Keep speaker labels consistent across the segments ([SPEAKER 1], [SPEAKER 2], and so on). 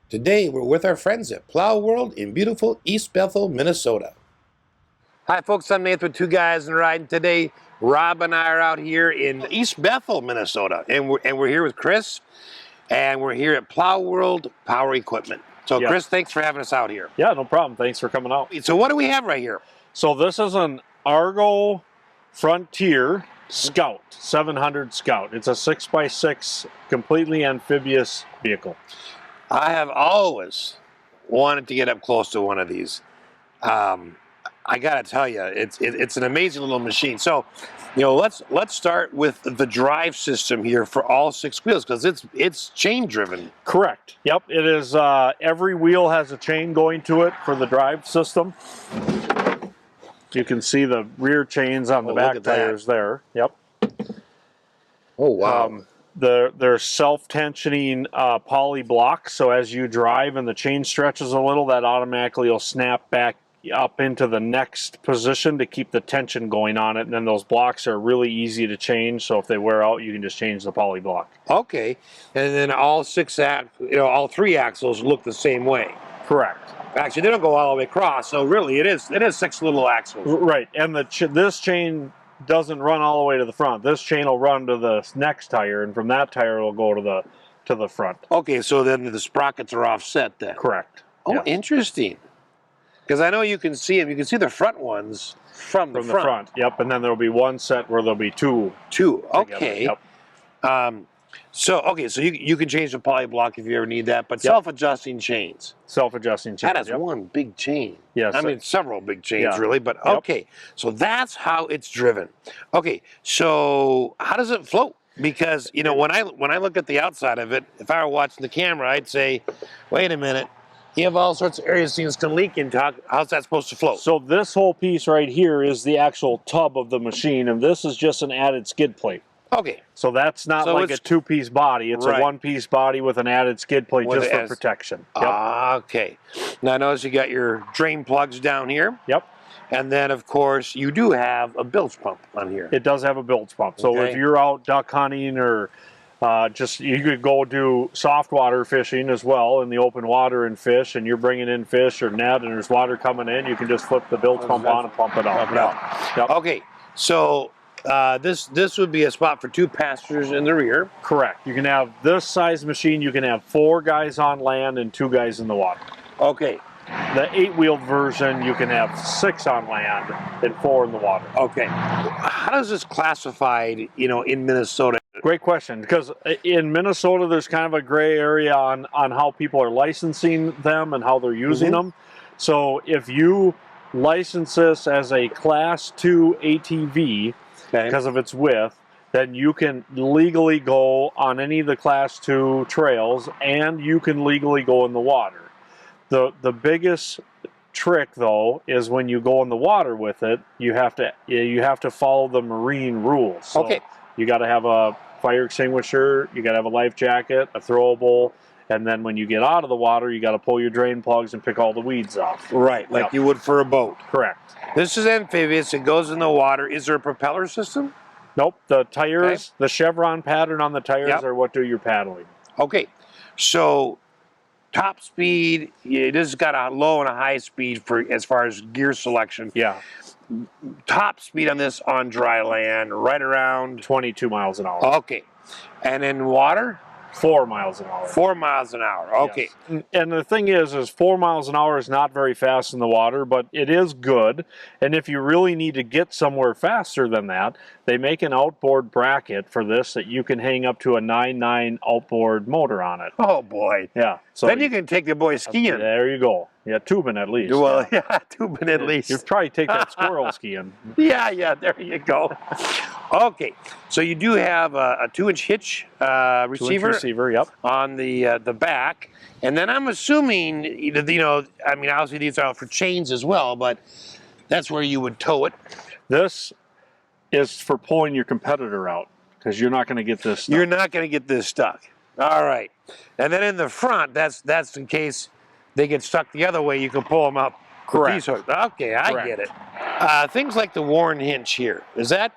[SPEAKER 1] Today we're with our friends at Plow World in beautiful East Bethel, Minnesota. Hi folks, I'm Nathan with Two Guys in Riding. Today Rob and I are out here in East Bethel, Minnesota, and we're here with Chris, and we're here at Plow World Power Equipment. So Chris, thanks for having us out here.
[SPEAKER 2] Yeah, no problem. Thanks for coming out.
[SPEAKER 1] So what do we have right here?
[SPEAKER 2] So this is an Argo Frontier Scout, 700 Scout. It's a 6x6 completely amphibious vehicle.
[SPEAKER 1] I have always wanted to get up close to one of these. I gotta tell you, it's an amazing little machine. So, you know, let's start with the drive system here for all 6 wheels, because it's chain driven.
[SPEAKER 2] Correct. Yep. It is. Every wheel has a chain going to it for the drive system. You can see the rear chains on the back tires there. Yep.
[SPEAKER 1] Oh wow.
[SPEAKER 2] They're self-tensioning poly blocks, so as you drive and the chain stretches a little, that automatically will snap back up into the next position to keep the tension going on it, and then those blocks are really easy to change, so if they wear out, you can just change the poly block.
[SPEAKER 1] Okay, and then all three axles look the same way.
[SPEAKER 2] Correct.
[SPEAKER 1] Actually, they don't go all the way across, so really it is 6 little axles.
[SPEAKER 2] Right, and this chain doesn't run all the way to the front. This chain will run to the next tire, and from that tire it'll go to the front.
[SPEAKER 1] Okay, so then the sprockets are offset then.
[SPEAKER 2] Correct.
[SPEAKER 1] Oh,
[SPEAKER 2] yes.
[SPEAKER 1] Interesting. Because I know you can see them. You can see the front ones from the front.
[SPEAKER 2] Yep, and then there'll be one set where there'll be two.
[SPEAKER 1] Okay.
[SPEAKER 2] Yep.
[SPEAKER 1] So you can change the poly block if you ever need that, but self-adjusting chains.
[SPEAKER 2] Self-adjusting chains.
[SPEAKER 1] That is one big chain.
[SPEAKER 2] Yes.
[SPEAKER 1] I mean, several big chains really, but okay. So that's how it's driven. Okay, so how does it float? Because, you know, when I look at the outside of it, if I were watching the camera, I'd say, wait a minute, you have all sorts of areas things can leak into. How's that supposed to float?
[SPEAKER 2] So this whole piece right here is the actual tub of the machine, and this is just an added skid plate.
[SPEAKER 1] Okay.
[SPEAKER 2] So that's not like a two-piece body. It's a one-piece body with an added skid plate just for protection.
[SPEAKER 1] Yep. Okay. Now notice you got your drain plugs down here.
[SPEAKER 2] Yep.
[SPEAKER 1] And then, of course, you do have a bilge pump on here.
[SPEAKER 2] It does have a bilge pump. So if you're out duck hunting or you could go do soft water fishing as well in the open water and fish, and you're bringing in fish or net and there's water coming in, you can just flip the bilge pump on and pump it out.
[SPEAKER 1] Yep. Okay. So this would be a spot for 2 passengers in the rear.
[SPEAKER 2] Correct. You can have this size machine. You can have 4 guys on land and 2 guys in the water.
[SPEAKER 1] Okay.
[SPEAKER 2] The 8-wheeled version, you can have 6 on land and 4 in the water.
[SPEAKER 1] Okay. How does this classified, in Minnesota?
[SPEAKER 2] Great question, because in Minnesota, there's kind of a gray area on how people are licensing them and how they're using them. So if you license this as a Class 2 ATV, because of its width, then you can legally go on any of the Class 2 trails, and you can legally go in the water. The biggest trick, though, is when you go in the water with it, you have to follow the marine rules. So you got to have a fire extinguisher, you got to have a life jacket, a throwable, and then when you get out of the water, you got to pull your drain plugs and pick all the weeds off.
[SPEAKER 1] Right, like you would for a boat.
[SPEAKER 2] Correct.
[SPEAKER 1] This is amphibious. It goes in the water. Is there a propeller system?
[SPEAKER 2] Nope. The tires, the chevron pattern on the tires are what do your paddling.
[SPEAKER 1] Okay. So top speed, it has got a low and a high speed for as far as gear selection.
[SPEAKER 2] Yeah.
[SPEAKER 1] Top speed on this on dry land, right around
[SPEAKER 2] 22 miles an hour.
[SPEAKER 1] Okay. And in water?
[SPEAKER 2] 4 miles an hour.
[SPEAKER 1] 4 miles an hour. Okay.
[SPEAKER 2] Yes. And the thing is 4 miles an hour is not very fast in the water, but it is good. And if you really need to get somewhere faster than that, they make an outboard bracket for this that you can hang up to a 9.9 outboard motor on it.
[SPEAKER 1] Oh boy.
[SPEAKER 2] Yeah.
[SPEAKER 1] So then you can take the boy skiing.
[SPEAKER 2] There you go. Yeah, tubing at least.
[SPEAKER 1] Well, yeah, tubing at least.
[SPEAKER 2] You'd probably take that squirrel skiing.
[SPEAKER 1] Yeah, there you go. Okay, so you do have a 2-inch hitch receiver, on the back, and then I'm assuming, obviously these are out for chains as well, but that's where you would tow it.
[SPEAKER 2] This is for pulling your competitor out, because you're not going to get this stuck.
[SPEAKER 1] You're not going to get this stuck. All right, and then in the front, that's in case they get stuck the other way, you can pull them up.
[SPEAKER 2] Correct.
[SPEAKER 1] Okay, I get it. Things like the Warren hinge here, is that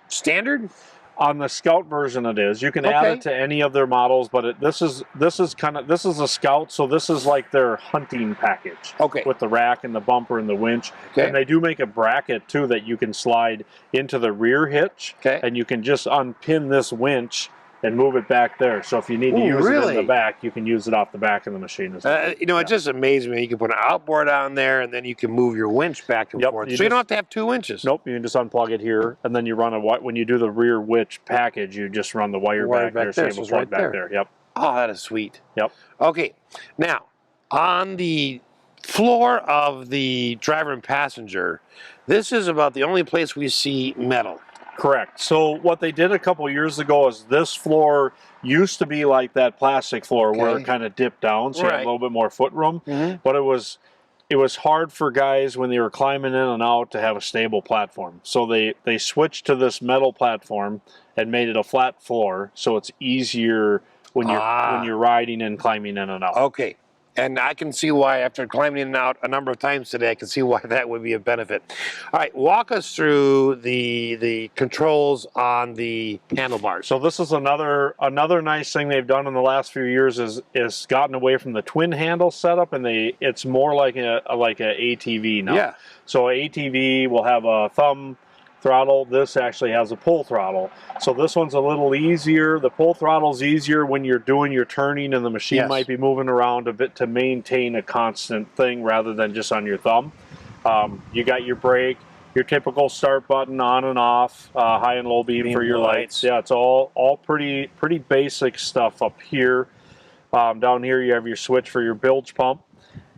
[SPEAKER 1] standard?
[SPEAKER 2] On the Scout version, it is. You can add it to any of their models, but this is a Scout, so this is like their hunting package.
[SPEAKER 1] Okay.
[SPEAKER 2] With the rack and the bumper and the winch.
[SPEAKER 1] Okay.
[SPEAKER 2] And they do make a bracket too that you can slide into the rear hitch.
[SPEAKER 1] Okay.
[SPEAKER 2] And you can just unpin this winch and move it back there. So if you need to use it in the back, you can use it off the back of the machine as well.
[SPEAKER 1] You know, it just amazes me. You can put an outboard on there, and then you can move your winch back and forth. So you don't have to have two winches.
[SPEAKER 2] Nope, you can just unplug it here, and then you run when you do the rear winch package, you just run the wire back there, so it's right back there. Yep.
[SPEAKER 1] Oh, that is sweet.
[SPEAKER 2] Yep.
[SPEAKER 1] Okay, now on the floor of the driver and passenger, this is about the only place we see metal.
[SPEAKER 2] Correct. So what they did a couple years ago is this floor used to be like that plastic floor where it kind of dipped down, so you had a little bit more foot room. But it was hard for guys when they were climbing in and out to have a stable platform. So they switched to this metal platform and made it a flat floor, so it's easier when you're riding and climbing in and out.
[SPEAKER 1] Okay. And I can see why, after climbing in and out a number of times today, I can see why that would be a benefit. All right, walk us through the controls on the handlebars.
[SPEAKER 2] So this is another nice thing they've done in the last few years is gotten away from the twin handle setup, and it's more like a ATV now.
[SPEAKER 1] Yeah.
[SPEAKER 2] So ATV will have a thumb throttle. This actually has a pull throttle. So this one's a little easier. The pull throttle's easier when you're doing your turning and the machine might be moving around a bit to maintain a constant thing rather than just on your thumb. You got your brake, your typical start button on and off, high and low beam for your lights. Yeah, it's all pretty basic stuff up here. Down here you have your switch for your bilge pump.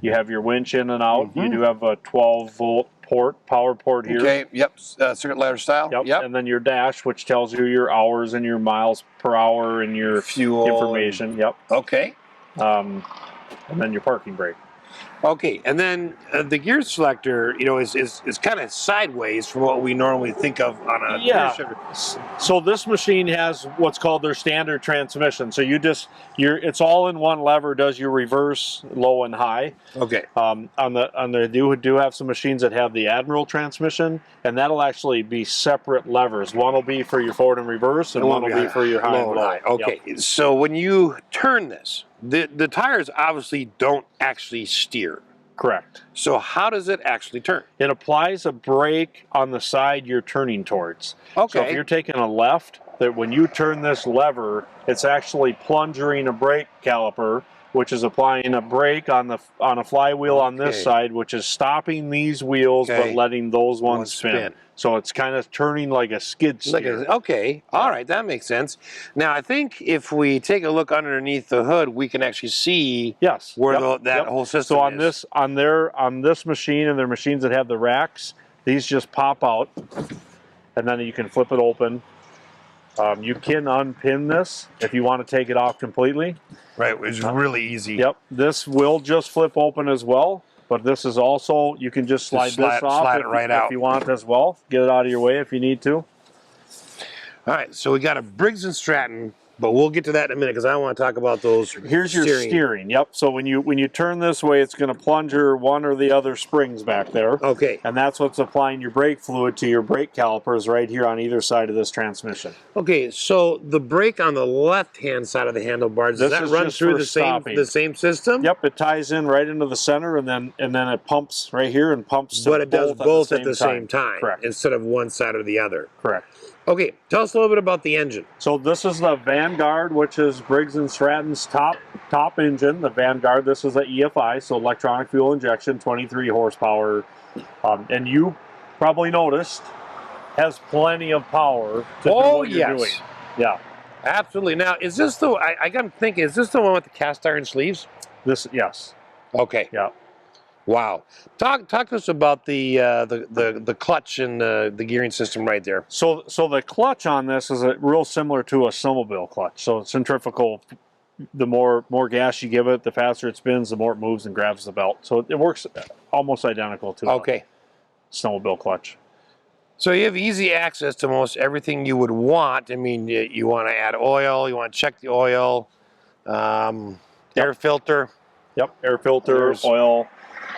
[SPEAKER 2] You have your winch in and out. You do have a 12-volt power port here.
[SPEAKER 1] Okay, yep, circuit ladder style.
[SPEAKER 2] Yep. And then your dash, which tells you your hours and your miles per hour and your
[SPEAKER 1] fuel
[SPEAKER 2] information. Yep.
[SPEAKER 1] Okay.
[SPEAKER 2] And then your parking brake.
[SPEAKER 1] Okay, and then the gear selector, you know, is kind of sideways from what we normally think of on a gear shifter.
[SPEAKER 2] So this machine has what's called their standard transmission. So it's all in one lever, does your reverse, low and high.
[SPEAKER 1] Okay.
[SPEAKER 2] They do have some machines that have the Admiral transmission, and that'll actually be separate levers. One will be for your forward and reverse, and one will be for your high and low.
[SPEAKER 1] Okay, so when you turn this, the tires obviously don't actually steer.
[SPEAKER 2] Correct.
[SPEAKER 1] So how does it actually turn?
[SPEAKER 2] It applies a brake on the side you're turning towards.
[SPEAKER 1] Okay.
[SPEAKER 2] So if you're taking a left, that when you turn this lever, it's actually plunging a brake caliper, which is applying a brake on a flywheel on this side, which is stopping these wheels but letting those ones spin. So it's kind of turning like a skid steer.
[SPEAKER 1] All right, that makes sense. Now I think if we take a look underneath the hood, we can actually see where that whole system is.
[SPEAKER 2] So on this machine and their machines that have the racks, these just pop out, and then you can flip it open. You can unpin this if you want to take it off completely.
[SPEAKER 1] Right, which is really easy.
[SPEAKER 2] Yep, this will just flip open as well. But this is also, you can just slide this off if you want as well. Get it out of your way if you need to.
[SPEAKER 1] All right, so we got a Briggs & Stratton, but we'll get to that in a minute because I want to talk about those.
[SPEAKER 2] Here's your steering. Yep. So when you turn this way, it's going to plunger one or the other springs back there.
[SPEAKER 1] Okay.
[SPEAKER 2] And that's what's applying your brake fluid to your brake calipers right here on either side of this transmission.
[SPEAKER 1] Okay, so the brake on the left-hand side of the handlebars, does that run through the same system?
[SPEAKER 2] Yep, it ties in right into the center, and then it pumps right here and pumps.
[SPEAKER 1] But it does both at the same time.
[SPEAKER 2] Correct.
[SPEAKER 1] Instead of one side or the other.
[SPEAKER 2] Correct.
[SPEAKER 1] Okay, tell us a little bit about the engine.
[SPEAKER 2] So this is the Vanguard, which is Briggs & Stratton's top engine. The Vanguard, this is the EFI, so electronic fuel injection, 23 horsepower. And you probably noticed, has plenty of power to do what you're doing. Yeah.
[SPEAKER 1] Absolutely. Now, is this I got to think, is this the one with the cast iron sleeves?
[SPEAKER 2] Yes.
[SPEAKER 1] Okay.
[SPEAKER 2] Yeah.
[SPEAKER 1] Wow. Talk to us about the clutch and the gearing system right there.
[SPEAKER 2] So the clutch on this is real similar to a snowmobile clutch. So it's centrifugal. The more gas you give it, the faster it spins, the more it moves and grabs the belt. So it works almost identical to a snowmobile clutch.
[SPEAKER 1] So you have easy access to most everything you would want. I mean, you want to add oil, you want to check the oil, air filter.
[SPEAKER 2] Yep, air filter, oil.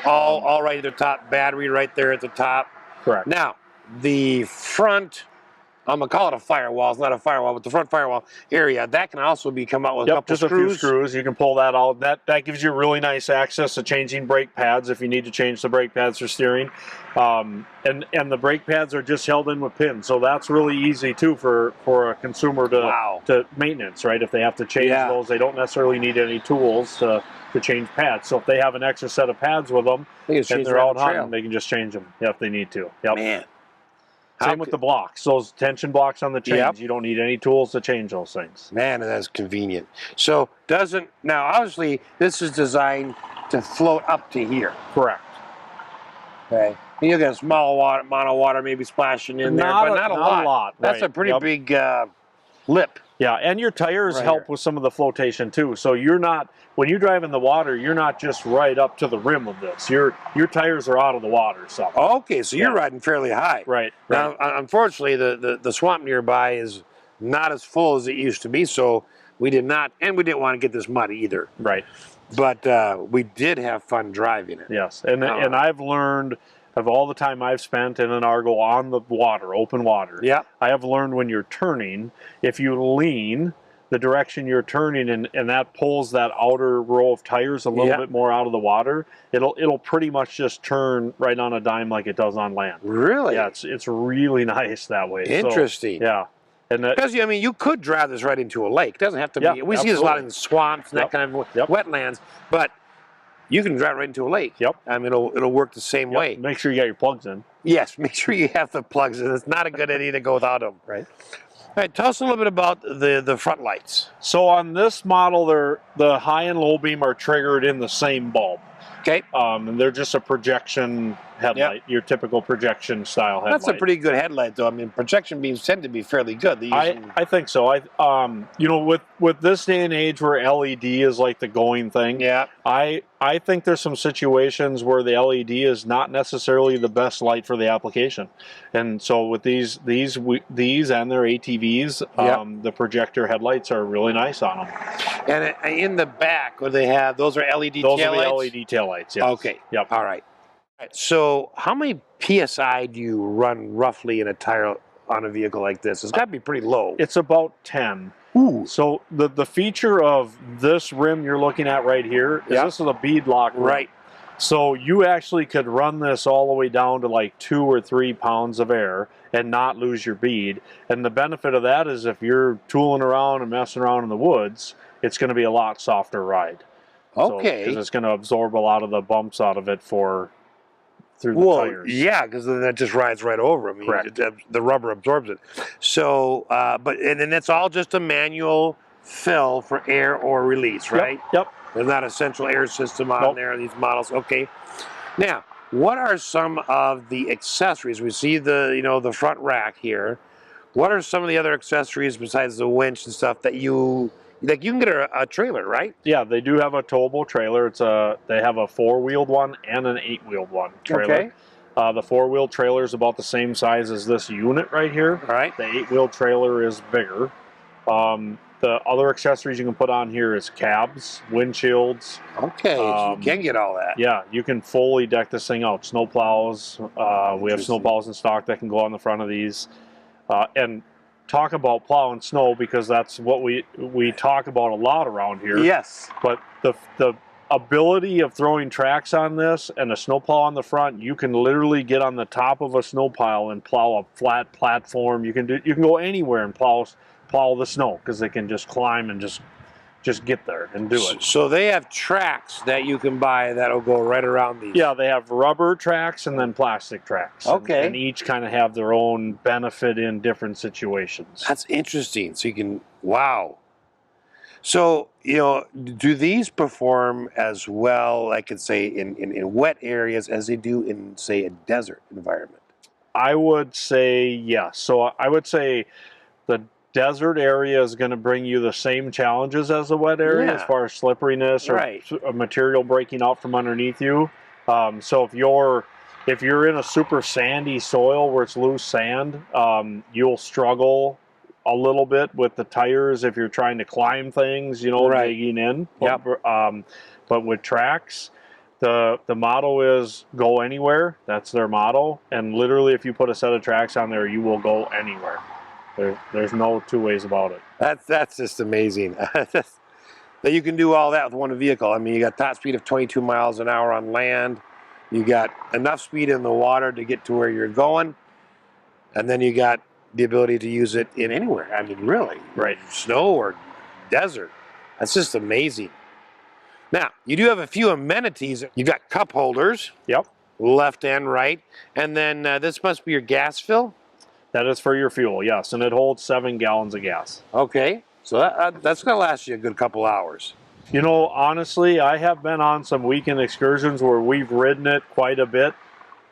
[SPEAKER 1] All right at the top, battery right there at the top.
[SPEAKER 2] Correct.
[SPEAKER 1] Now, the front I'm gonna call it a firewall. It's not a firewall, but the front firewall area that can also be come out with a couple
[SPEAKER 2] just
[SPEAKER 1] screws.
[SPEAKER 2] a few screws. You can pull that out. That gives you really nice access to changing brake pads if you need to change the brake pads for steering. And the brake pads are just held in with pins, so that's really easy too for a consumer to maintenance, right? If they have to change those, they don't necessarily need any tools to change pads. So if they have an extra set of pads with them and they're out hunting, they can just change them if they need to. Yep.
[SPEAKER 1] Man.
[SPEAKER 2] Same with the blocks, those tension blocks on the chains. You don't need any tools to change those things.
[SPEAKER 1] Man, that's convenient. So now obviously this is designed to float up to here.
[SPEAKER 2] Correct.
[SPEAKER 1] Okay. You got small water, mono water maybe splashing in there, but not a lot. That's a pretty big lip.
[SPEAKER 2] Yeah, and your tires help with some of the flotation too. So you're not, when you drive in the water, you're not just right up to the rim of this. Your tires are out of the water. So
[SPEAKER 1] okay, so you're riding fairly high.
[SPEAKER 2] Right.
[SPEAKER 1] Now, unfortunately, the swamp nearby is not as full as it used to be, so we didn't want to get this mud either.
[SPEAKER 2] Right.
[SPEAKER 1] But we did have fun driving it.
[SPEAKER 2] Yes, and I've learned of all the time I've spent in an Argo on the water, open water.
[SPEAKER 1] Yeah.
[SPEAKER 2] I have learned when you're turning, if you lean the direction you're turning and that pulls that outer row of tires a little bit more out of the water, it'll pretty much just turn right on a dime like it does on land.
[SPEAKER 1] Really?
[SPEAKER 2] Yeah, it's really nice that way.
[SPEAKER 1] Interesting.
[SPEAKER 2] So, yeah.
[SPEAKER 1] Because I mean, you could drive this right into a lake. It doesn't have to be. We see this a lot in swamps and that kind of wetlands, but you can drive right into a lake.
[SPEAKER 2] Yep.
[SPEAKER 1] I mean, it'll work the same way.
[SPEAKER 2] Make sure you got your plugs in.
[SPEAKER 1] Yes, make sure you have the plugs in. It's not a good idea to go without them.
[SPEAKER 2] Right.
[SPEAKER 1] All right, tell us a little bit about the front lights.
[SPEAKER 2] So on this model, the high and low beam are triggered in the same bulb.
[SPEAKER 1] Okay.
[SPEAKER 2] And they're just a projection headlight, your typical projection style headlight.
[SPEAKER 1] That's a pretty good headlight, though. I mean, projection beams tend to be fairly good.
[SPEAKER 2] I think so. With this day and age where LED is like the going thing, I think there's some situations where the LED is not necessarily the best light for the application. And so with these and their ATVs, the projector headlights are really nice on them.
[SPEAKER 1] And in the back, what do they have? Those are LED taillights?
[SPEAKER 2] Those are the LED taillights, yes.
[SPEAKER 1] Okay.
[SPEAKER 2] Yep.
[SPEAKER 1] All right. So how many PSI do you run roughly in a tire on a vehicle like this? It's got to be pretty low.
[SPEAKER 2] It's about 10.
[SPEAKER 1] Ooh.
[SPEAKER 2] So the feature of this rim you're looking at right here is this is a bead lock rim.
[SPEAKER 1] Right.
[SPEAKER 2] So you actually could run this all the way down to like 2 or 3 pounds of air and not lose your bead. And the benefit of that is if you're tooling around and messing around in the woods, it's going to be a lot softer ride.
[SPEAKER 1] Okay.
[SPEAKER 2] Because it's going to absorb a lot of the bumps out of it through the tires.
[SPEAKER 1] Yeah, because then that just rides right over. I mean,
[SPEAKER 2] Correct.
[SPEAKER 1] The rubber absorbs it. So, and then it's all just a manual fill for air or release, right?
[SPEAKER 2] Yep.
[SPEAKER 1] There's not a central air system on there in these models. Okay. Now, what are some of the accessories? We see the front rack here. What are some of the other accessories besides the winch and stuff that you can get a trailer, right?
[SPEAKER 2] Yeah, they do have a towable trailer. They have a 4-wheeled one and an 8-wheeled one trailer.
[SPEAKER 1] Okay.
[SPEAKER 2] The 4-wheel trailer is about the same size as this unit right here.
[SPEAKER 1] All right.
[SPEAKER 2] The 8-wheel trailer is bigger. The other accessories you can put on here is cabs, windshields.
[SPEAKER 1] Okay, so you can get all that.
[SPEAKER 2] Yeah, you can fully deck this thing out. Snow plows. We have snow plows in stock that can go on the front of these. And talk about plow and snow because that's what we talk about a lot around here.
[SPEAKER 1] Yes.
[SPEAKER 2] But the ability of throwing tracks on this and a snowplow on the front, you can literally get on the top of a snow pile and plow a flat platform. You can go anywhere and plow the snow because they can just climb and just get there and do it.
[SPEAKER 1] So they have tracks that you can buy that'll go right around these.
[SPEAKER 2] Yeah, they have rubber tracks and then plastic tracks.
[SPEAKER 1] Okay.
[SPEAKER 2] And each kind of have their own benefit in different situations.
[SPEAKER 1] That's interesting. So you can, wow. So, do these perform as well, I could say, in wet areas as they do in, say, a desert environment?
[SPEAKER 2] I would say yes. So I would say the desert area is going to bring you the same challenges as the wet area as far as slipperiness or material breaking out from underneath you. So if you're in a super sandy soil where it's loose sand, you'll struggle a little bit with the tires if you're trying to climb things, digging in.
[SPEAKER 1] Yep.
[SPEAKER 2] But with tracks, the motto is go anywhere. That's their motto. And literally if you put a set of tracks on there, you will go anywhere. There's no two ways about it.
[SPEAKER 1] That's just amazing. That you can do all that with one vehicle. I mean, you got top speed of 22 miles an hour on land. You got enough speed in the water to get to where you're going. And then you got the ability to use it in anywhere. I mean, really.
[SPEAKER 2] Right.
[SPEAKER 1] Snow or desert. That's just amazing. Now, you do have a few amenities. You've got cup holders.
[SPEAKER 2] Yep.
[SPEAKER 1] Left and right. And then this must be your gas fill.
[SPEAKER 2] That is for your fuel, yes. And it holds 7 gallons of gas.
[SPEAKER 1] Okay. So that's going to last you a good couple hours.
[SPEAKER 2] You know, honestly, I have been on some weekend excursions where we've ridden it quite a bit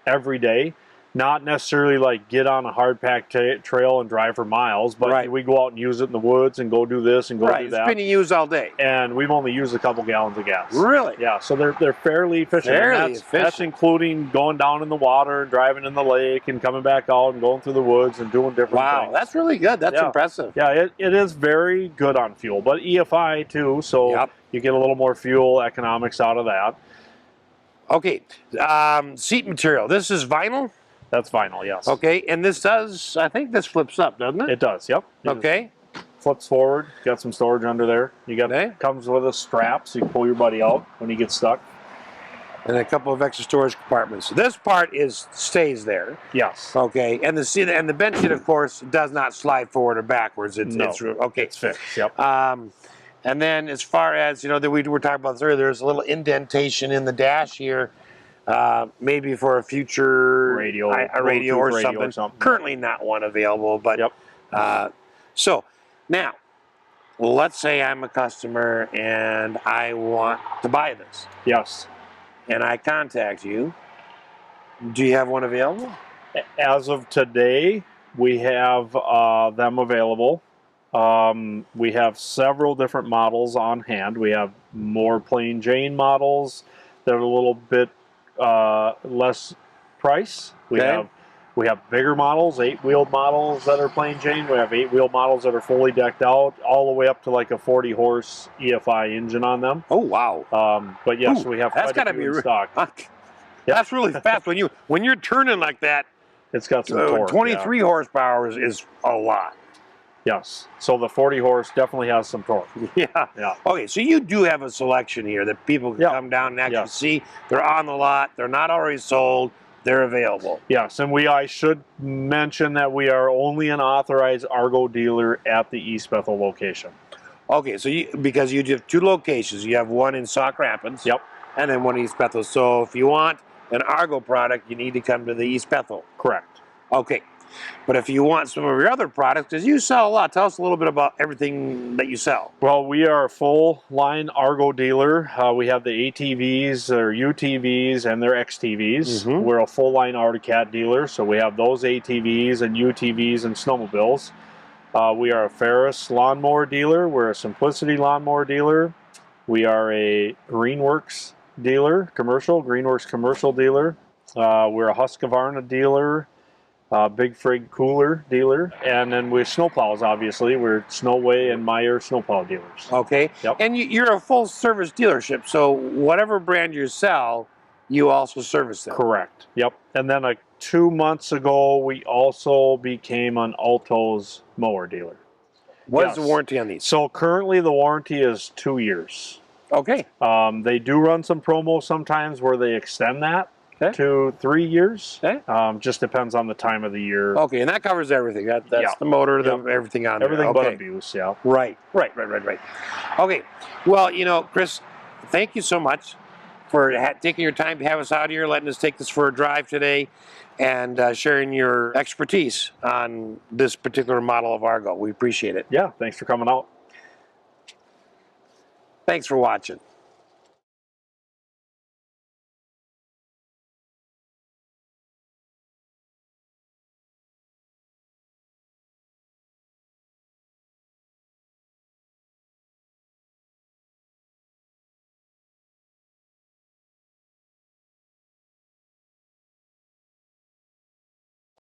[SPEAKER 2] every day. Not necessarily like get on a hard packed trail and drive for miles, but we go out and use it in the woods and go do this and go do that.
[SPEAKER 1] It's been used all day.
[SPEAKER 2] And we've only used a couple gallons of gas.
[SPEAKER 1] Really?
[SPEAKER 2] Yeah, so they're fairly efficient. That's including going down in the water and driving in the lake and coming back out and going through the woods and doing different things.
[SPEAKER 1] Wow, that's really good. That's impressive.
[SPEAKER 2] Yeah, it is very good on fuel, but EFI too, so you get a little more fuel economics out of that.
[SPEAKER 1] Okay, seat material. This is vinyl?
[SPEAKER 2] That's vinyl, yes.
[SPEAKER 1] Okay, and this does, I think this flips up, doesn't it?
[SPEAKER 2] It does, yep.
[SPEAKER 1] Okay.
[SPEAKER 2] Flips forward, got some storage under there. You got comes with a strap so you can pull your buddy out when he gets stuck.
[SPEAKER 1] And a couple of extra storage compartments. So this part stays there.
[SPEAKER 2] Yes.
[SPEAKER 1] Okay, and the bench seat, of course, does not slide forward or backwards. It's okay.
[SPEAKER 2] It's fixed, yep.
[SPEAKER 1] And then as far as, you know, that we were talking about this earlier, there's a little indentation in the dash here. Maybe for a future radio or something. Currently not one available, but so now let's say I'm a customer and I want to buy this.
[SPEAKER 2] Yes.
[SPEAKER 1] And I contact you. Do you have one available?
[SPEAKER 2] As of today, we have them available. We have several different models on hand. We have more plain Jane models that are a little bit less price. We have bigger models, 8-wheeled models that are plain Jane. We have 8-wheel models that are fully decked out, all the way up to like a 40-horse EFI engine on them.
[SPEAKER 1] Oh wow!
[SPEAKER 2] But yes, we have quite a few in stock.
[SPEAKER 1] That's really fast when you're turning like that.
[SPEAKER 2] It's got some torque.
[SPEAKER 1] 23 horsepower is a lot.
[SPEAKER 2] Yes. So the 40 horse definitely has some torque.
[SPEAKER 1] Yeah. Okay, so you do have a selection here that people can come down and actually see. They're on the lot. They're not already sold. They're available.
[SPEAKER 2] Yes, and I should mention that we are only an authorized Argo dealer at the East Bethel location.
[SPEAKER 1] Okay, so because you have 2 locations. You have one in Sauk Rapids.
[SPEAKER 2] Yep.
[SPEAKER 1] And then one in East Bethel. So if you want an Argo product, you need to come to the East Bethel.
[SPEAKER 2] Correct.
[SPEAKER 1] Okay. But if you want some of your other products, because you sell a lot, tell us a little bit about everything that you sell.
[SPEAKER 2] Well, we are a full-line Argo dealer. We have the ATVs, their UTVs, and their XTVs. We're a full-line AutoCAD dealer, so we have those ATVs and UTVs and snowmobiles. We are a Ferris lawnmower dealer. We're a Simplicity lawnmower dealer. We are a Greenworks dealer, Greenworks commercial dealer. We're a Husqvarna dealer. Big Frig cooler dealer, and then with snowplows, obviously we're Snowway and Meyer snowplow dealers.
[SPEAKER 1] Okay.
[SPEAKER 2] Yep.
[SPEAKER 1] And you're a full service dealership, so whatever brand you sell, you also service them.
[SPEAKER 2] Correct. Yep. And then 2 months ago, we also became an Alto's mower dealer.
[SPEAKER 1] What is the warranty on these?
[SPEAKER 2] So currently the warranty is 2 years.
[SPEAKER 1] Okay.
[SPEAKER 2] They do run some promos sometimes where they extend that. to 3 years.
[SPEAKER 1] Okay.
[SPEAKER 2] Just depends on the time of the year.
[SPEAKER 1] Okay, and that covers everything. That's the motor, everything on
[SPEAKER 2] everything
[SPEAKER 1] there.
[SPEAKER 2] but abuse. Yeah.
[SPEAKER 1] Right. Okay. Well, you know, Chris, thank you so much for taking your time to have us out here, letting us take this for a drive today, and sharing your expertise on this particular model of Argo. We appreciate it.
[SPEAKER 2] Yeah. Thanks for coming out.
[SPEAKER 1] Thanks for watching.